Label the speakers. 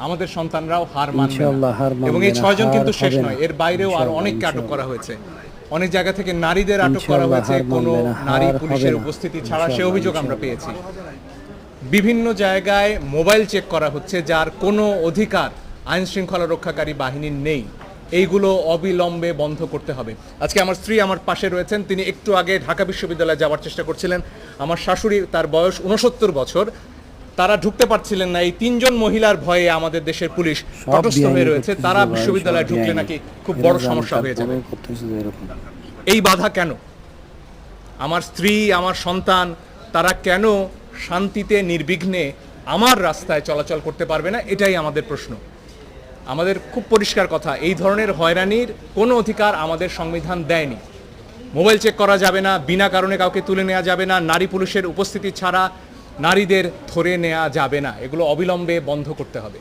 Speaker 1: আমাদের সন্তানরাও হার মানবে
Speaker 2: ইনশাআল্লাহ
Speaker 1: না।
Speaker 2: হার মানবে
Speaker 1: এবং এই
Speaker 2: না,
Speaker 1: 6 জন
Speaker 2: হার
Speaker 1: কিন্তু শেষ
Speaker 2: হবে
Speaker 1: নয়,
Speaker 2: না।
Speaker 1: এর বাইরেও আরো
Speaker 2: ইনশাআল্লাহ,
Speaker 1: অনেককে আটক করা
Speaker 2: ইনশাআল্লাহ।
Speaker 1: হয়েছে। অনেক জায়গা থেকে নারীদের আটক করা
Speaker 2: ইনশাআল্লাহ
Speaker 1: হয়েছে
Speaker 2: হার
Speaker 1: কোনো
Speaker 2: মানবে না,
Speaker 1: নারী
Speaker 2: হার
Speaker 1: পুলিশের
Speaker 2: হবে না।
Speaker 1: উপস্থিতি ছাড়া, সে
Speaker 2: ইনশাআল্লাহ,
Speaker 1: অভিযোগ আমরা
Speaker 2: ইনশাআল্লাহ।
Speaker 1: পেয়েছি। বিভিন্ন জায়গায় মোবাইল চেক করা হচ্ছে, যার কোনো অধিকার আইন শৃঙ্খলা রক্ষাকারী বাহিনীর নেই। এইগুলো অবিলম্বে বন্ধ করতে হবে। আজকে আমার স্ত্রী আমার পাশে রয়েছেন, তিনি একটু আগে ঢাকা বিশ্ববিদ্যালয়ে যাওয়ার চেষ্টা করছিলেন। আমার শাশুড়ি, তার বয়স 69 বছর, তারা ঢুকতে পারছিলেন না। এই 3 জন মহিলার ভয়ে আমাদের দেশের পুলিশ
Speaker 2: সব
Speaker 1: তটস্থ হয়ে
Speaker 2: বেআইনি
Speaker 1: রয়েছে।
Speaker 2: করতেছে
Speaker 1: তারা
Speaker 2: ভাই,
Speaker 1: বিশ্ববিদ্যালয়ে
Speaker 2: সব
Speaker 1: ঢুকলে
Speaker 2: বেআইনি।
Speaker 1: নাকি খুব
Speaker 2: এরা
Speaker 1: বড়
Speaker 2: জানে
Speaker 1: সমস্যা হয়ে যাবে।
Speaker 2: তারপরেও করতেছে যে এরকম।
Speaker 1: এই বাধা কেন? আমার স্ত্রী, আমার সন্তান, তারা কেন শান্তিতে নির্বিঘ্নে আমার রাস্তায় চলাচল করতে পারবে না? এটাই আমাদের প্রশ্ন। আমাদের খুব পরিষ্কার কথা, এই ধরনের হয়রানির কোনো অধিকার আমাদের সংবিধান দেয়নি। মোবাইল চেক করা যাবে না, বিনা কারণে কাউকে তুলে নেওয়া যাবে না, নারী পুলিশের উপস্থিতি ছাড়া নারীদের ধরে নেওয়া যাবে না। এগুলো অবিলম্বে বন্ধ করতে হবে।